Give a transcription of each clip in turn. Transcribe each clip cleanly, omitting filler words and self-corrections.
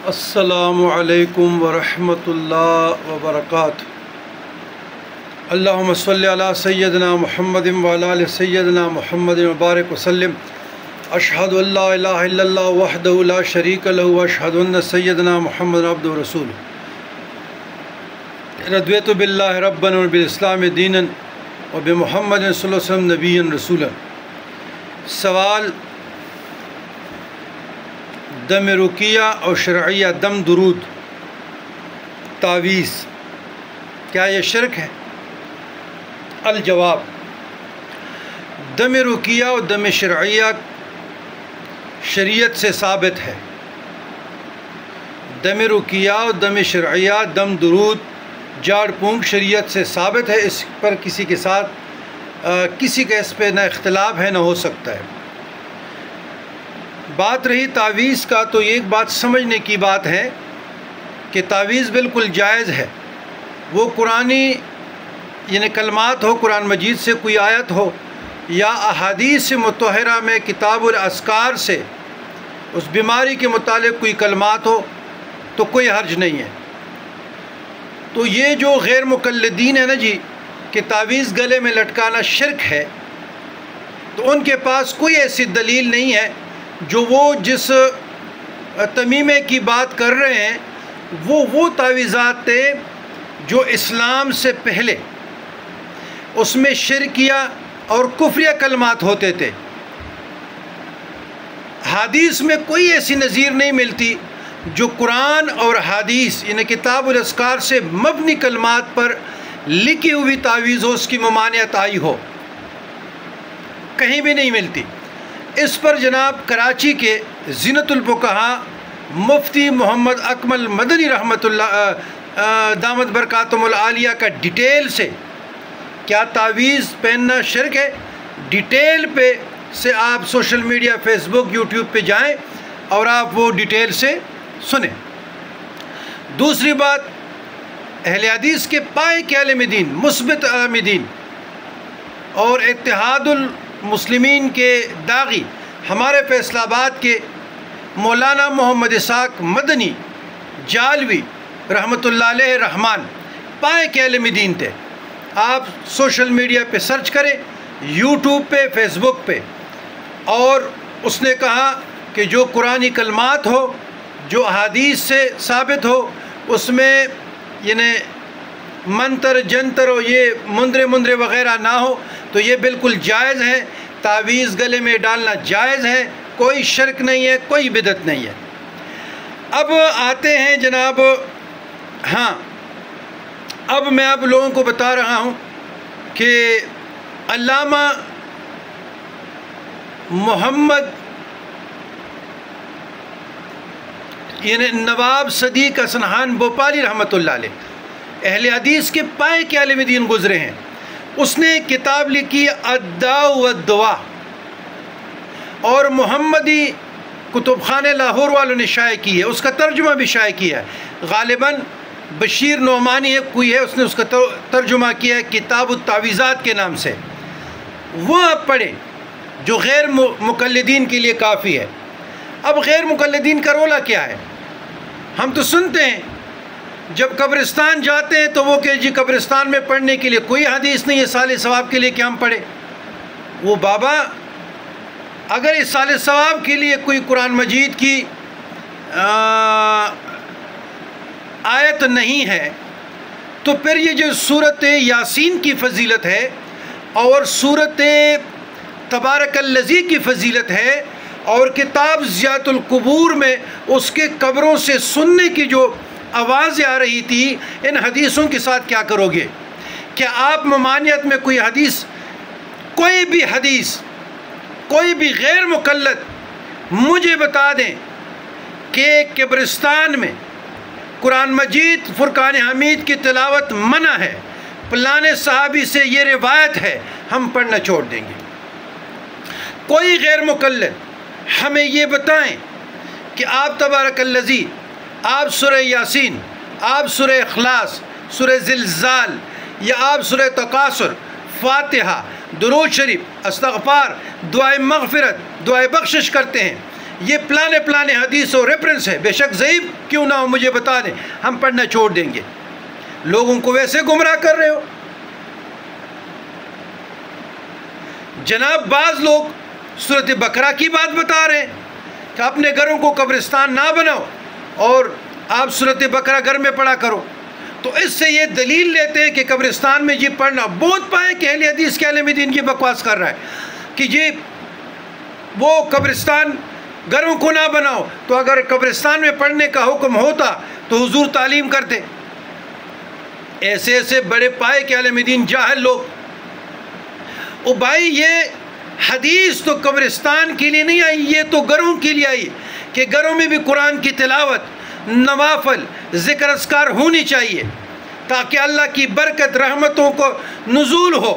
السلام علیکم ورحمۃ اللہ وبرکاتہ۔ اللہم صلی علی سیدنا محمد وعلی آل سیدنا محمد وبارک وسلم۔ اشہد ان لا الہ الا اللہ وحدہ لا شریک لہ واشہد ان سیدنا محمد عبدہ ورسولہ۔ رضیت باللہ ربا وبالاسلام دینا وبمحمد صلی اللہ علیہ وسلم نبی رسولا۔ سوال: دم رقیہ اور شرعیہ دم درود تعویذ کیا یہ شرک ہے؟ الجواب: دم رقیہ اور دم شرعیہ شریعت سے ثابت ہے۔ دم رقیہ اور دم شرعیہ دم درود جاڑ پونک شریعت سے ثابت ہے، اس پر کسی کے ساتھ کسی کا اس پہ نہ اختلاف ہے نہ ہو سکتا ہے۔ بات رہی تعویذ کا، تو ایک بات سمجھنے کی بات ہے کہ تعویذ بالکل جائز ہے۔ وہ قرآنی یعنی کلمات ہو، قرآن مجید سے کوئی آیت ہو یا احادیث مطہرہ میں کتاب الاذکار سے اس بیماری کے متعلق کوئی کلمات ہو تو کوئی حرج نہیں ہے۔ تو یہ جو غیر مقلدین ہیں نا جی کہ تعویذ گلے میں لٹکانا شرک ہے، تو ان کے پاس کوئی ایسی دلیل نہیں ہے جو وہ جس تمیمے کی بات کر رہے ہیں وہ تعویذات تھے جو اسلام سے پہلے اس میں شرکیہ اور کفریہ کلمات ہوتے تھے۔ حدیث میں کوئی ایسی نظیر نہیں ملتی جو قرآن اور حدیث یعنی کتاب الاذکار سے مبنی کلمات پر لکھی ہوئی تعویذ ہو، اس کی ممانعت آئی ہو، کہیں بھی نہیں ملتی۔ اس پر جناب کراچی کے زینت الفقہاء مفتی محمد اکمل مدنی رحمۃ اللہ دامت برکاتہم العالیہ کا ڈیٹیل سے کیا تعویذ پہننا شرک ہے، ڈیٹیل پہ سے آپ سوشل میڈیا فیس بک یوٹیوب پہ جائیں اور آپ وہ ڈیٹیل سے سنیں۔ دوسری بات، اہل حدیث کے پائے کے عالم دین، مثبت عالم دین اور اتحاد المسلمین کے داغی ہمارے فیصل آباد کے مولانا محمد اسحاق مدنی جالوی رحمۃ اللہ علیہ رحمان پائے کے عالم دین تھے۔ آپ سوشل میڈیا پہ سرچ کریں، یوٹیوب پہ، فیس بک پہ، اور اس نے کہا کہ جو قرآنی کلمات ہو، جو احادیث سے ثابت ہو، اس میں یعنی منتر جنتر اور یہ مندرے وغیرہ نہ ہو تو یہ بالکل جائز ہے۔ تعویذ گلے میں ڈالنا جائز ہے، کوئی شرک نہیں ہے، کوئی بدعت نہیں ہے۔ اب آتے ہیں جناب، اب میں آپ لوگوں کو بتا رہا ہوں کہ علامہ محمد یعنی نواب صدیق حسن خان بھوپالی رحمۃ اللہ علیہ اہل حدیث کے پائے کے عالم دین گزرے ہیں۔ اس نے کتاب لکھی الداء والدواء، اور محمدی کتب خانہ لاہور والوں نے شائع کی ہے، اس کا ترجمہ بھی شائع کیا ہے۔ غالباً بشیر نعمانی ہے کوئی ہے، اس نے اس کا ترجمہ کیا ہے کتاب التعویذات کے نام سے، وہ آپ پڑھیں جو غیر مقلدین کے لیے کافی ہے۔ اب غیر مقلدین کا رولہ کیا ہے؟ ہم تو سنتے ہیں جب قبرستان جاتے ہیں تو وہ کہ جی قبرستان میں پڑھنے کے لیے کوئی حدیث نہیں ہے صالح ثواب کے لیے کہ ہم پڑھیں۔ وہ بابا اگر اس صالح ثواب کے لیے کوئی قرآن مجید کی آیت نہیں ہے تو پھر یہ جو سورۃ یاسین کی فضیلت ہے اور سورۃ تبارک الذی کی فضیلت ہے اور کتاب ضیاءۃ القبور میں اس کے قبروں سے سننے کی جو آوازیں آ رہی تھی، ان حدیثوں کے ساتھ کیا کرو گے؟ کیا آپ ممانعت میں کوئی حدیث، کوئی بھی حدیث، کوئی بھی غیر مقلد مجھے بتا دیں کہ قبرستان میں قرآن مجید فرقان حمید کی تلاوت منع ہے، فلانے صحابی سے یہ روایت ہے، ہم پڑھنا چھوڑ دیں گے۔ کوئی غیر مقلد ہمیں یہ بتائیں کہ آپ تبارک الذی، آپ سورہ یاسین، آپ سورہ اخلاص، سورہ زلزال، یا آپ سورہ تکاثر، فاتحہ، درود شریف، استغفار، دعائے مغفرت، دعائے بخشش کرتے ہیں، یہ پلانے حدیث اور ریفرنس ہے، بے شک ضعیف کیوں نہ ہو مجھے بتا دیں، ہم پڑھنا چھوڑ دیں گے۔ لوگوں کو ویسے گمراہ کر رہے ہو۔ جناب بعض لوگ سورۃ بقرہ کی بات بتا رہے ہیں کہ اپنے گھروں کو قبرستان نہ بناؤ اور آپ سورۃ بقرہ گھر میں پڑھا کرو، تو اس سے یہ دلیل لیتے ہیں کہ قبرستان میں یہ پڑھنا بہت پائے کہ اہل حدیث کے عالم دین کی بکواس کر رہا ہے کہ یہ وہ قبرستان گھروں کو نہ بناؤ، تو اگر قبرستان میں پڑھنے کا حکم ہوتا تو حضور تعلیم کرتے۔ ایسے بڑے پائے کے عالم دین جاہل لوگ۔ او بھائی یہ حدیث تو قبرستان کے لیے نہیں آئی، یہ تو گھروں کے لیے آئی کہ گھروں میں بھی قرآن کی تلاوت، نوافل، ذکر اذکار ہونی چاہیے تاکہ اللہ کی برکت رحمتوں کو نزول ہو۔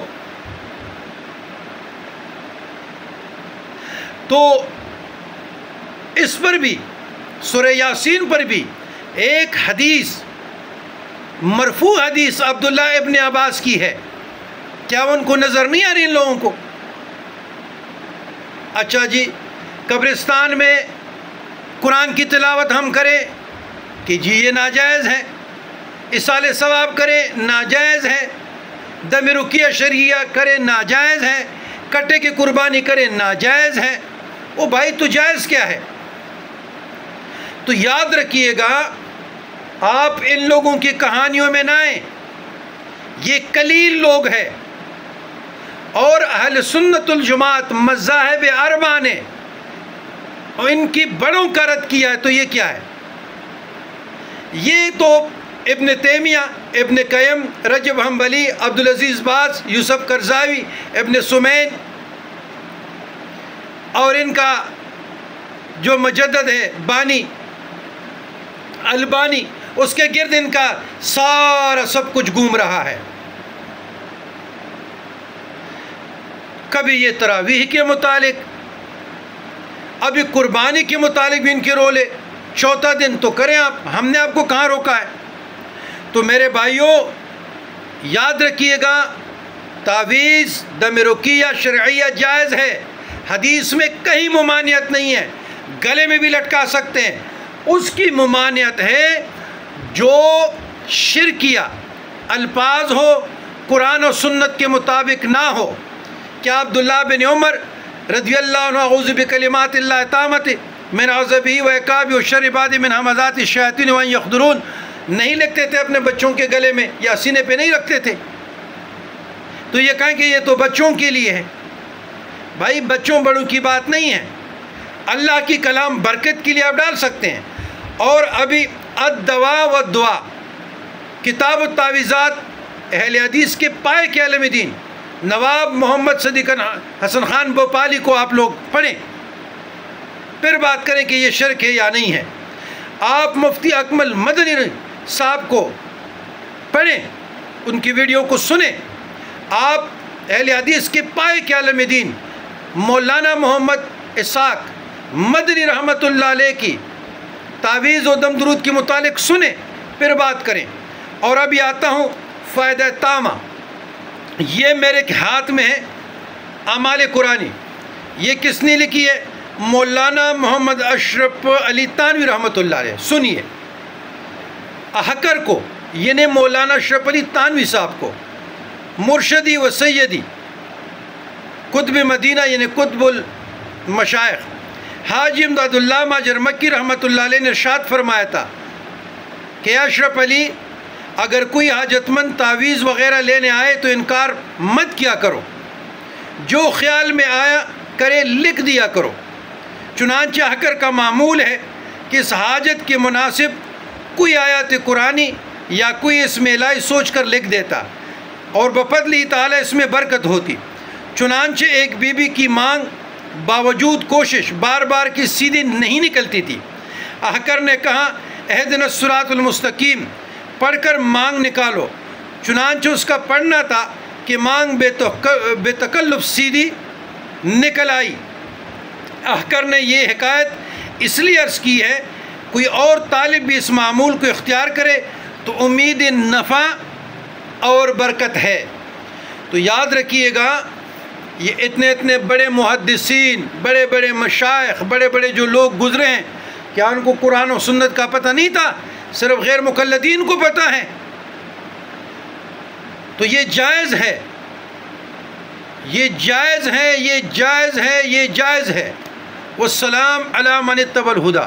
تو اس پر بھی سورہ یاسین پر بھی ایک حدیث، مرفوع حدیث عبداللہ ابن عباس کی ہے، کیا ان کو نظر نہیں آ رہی ان لوگوں کو؟ اچھا جی قبرستان میں قرآن کی تلاوت ہم کریں کہ جی یہ ناجائز ہے، اصالِ ثواب کریں ناجائز ہے، دم رقیہ شرعیہ کریں ناجائز ہے، کٹے کی قربانی کریں ناجائز ہے۔ او بھائی تو جائز کیا ہے؟ تو یاد رکھیے گا آپ ان لوگوں کی کہانیوں میں نہ آئیں، یہ قلیل لوگ ہیں، اور اہل سنت الجماعت مذاہب اربعہ نے اور ان کی بڑوں کا رد کیا ہے۔ تو یہ کیا ہے؟ یہ تو ابن تیمیہ، ابن قیم، رجب حنبلی، عبدالعزیز باز، یوسف قرضاوی، ابن سمین اور ان کا جو مجدد ہے بانی البانی، اس کے گرد ان کا سارا سب کچھ گھوم رہا ہے۔ کبھی یہ تراویح کے متعلق، ابھی قربانی کے متعلق بھی ان کے رولے، چوتھا دن تو کریں آپ، ہم نے آپ کو کہاں روکا ہے؟ تو میرے بھائیوں یاد رکھیے گا تعویذ، دم رقیہ شرعیہ جائز ہے، حدیث میں کہیں ممانعت نہیں ہے، گلے میں بھی لٹکا سکتے ہیں۔ اس کی ممانعت ہے جو شرکیہ الفاظ ہو، قرآن و سنت کے مطابق نہ ہو۔ کیا عبداللہ بن عمر رضی اللہ عنہ اعوذ بکلمات اللہ التامۃ من عذابہ و عقابہ وشر عبادہ من ہمزات الشیاطین وان یحضرون نہیں لکھتے تھے اپنے بچوں کے گلے میں یا سینے پہ نہیں رکھتے تھے؟ تو یہ کہیں کہ یہ تو بچوں کے لیے ہے۔ بھائی بچوں بڑوں کی بات نہیں ہے، اللہ کی کلام برکت کے لیے آپ ڈال سکتے ہیں۔ اور ابھی الدواء والدعاء کتاب التعویذات اہل حدیث کے پائے کے عالم دین نواب محمد صدیق حسن خان بھوپالی کو آپ لوگ پڑھیں، پھر بات کریں کہ یہ شرک ہے یا نہیں ہے۔ آپ مفتی اکمل مدنی صاحب کو پڑھیں، ان کی ویڈیو کو سنیں۔ آپ اہل حدیث کے پائے کے عالم دین مولانا محمد اسحاق مدنی رحمۃ اللہ علیہ کی تعویذ و دم درود کے متعلق سنیں، پھر بات کریں۔ اور ابھی آتا ہوں فائدہ تامہ، یہ میرے ہاتھ میں ہے اعمال قرآنی، یہ کس نے لکھی ہے؟ مولانا محمد اشرف علی تانوی رحمۃ اللہ علیہ۔ سنیے احکر کو، یعنی مولانا اشرف علی تانوی صاحب کو، مرشدی و سیدی قطب مدینہ یعنی قطب المشائخ حاجی امداد اللہ ماجر مکی رحمۃ اللہ علیہ نے ارشاد فرمایا تھا کہ اشرف علی اگر کوئی حاجت مند تعویذ وغیرہ لینے آئے تو انکار مت کیا کرو، جو خیال میں آیا کرے لکھ دیا کرو۔ چنانچہ احکر کا معمول ہے کہ اس حاجت کے مناسب کوئی آیات قرآنی یا کوئی اسم الہی سوچ کر لکھ دیتا اور بفضلہ تعالی اس میں برکت ہوتی۔ چنانچہ ایک بی بی کی مانگ باوجود کوشش بار بار کی سیدھی نہیں نکلتی تھی۔ احکر نے کہا اہدنا الصراط المستقیم پڑھ کر مانگ نکالو، چنانچہ اس کا پڑھنا تھا کہ مانگ بے تکلف سیدھی نکل آئی۔ احکر نے یہ حکایت اس لیے عرض کی ہے کوئی اور طالب بھی اس معمول کو اختیار کرے تو امید نفع اور برکت ہے۔ تو یاد رکھیے گا یہ اتنے بڑے محدثین، بڑے بڑے مشائخ، بڑے بڑے جو لوگ گزرے ہیں، کیا ان کو قرآن و سنت کا پتہ نہیں تھا؟ صرف غیر مقلدین کو پتہ ہے۔ تو یہ جائز ہے، یہ جائز ہے، یہ جائز ہے، یہ جائز ہے۔ والسلام علی من اتبع الہدی۔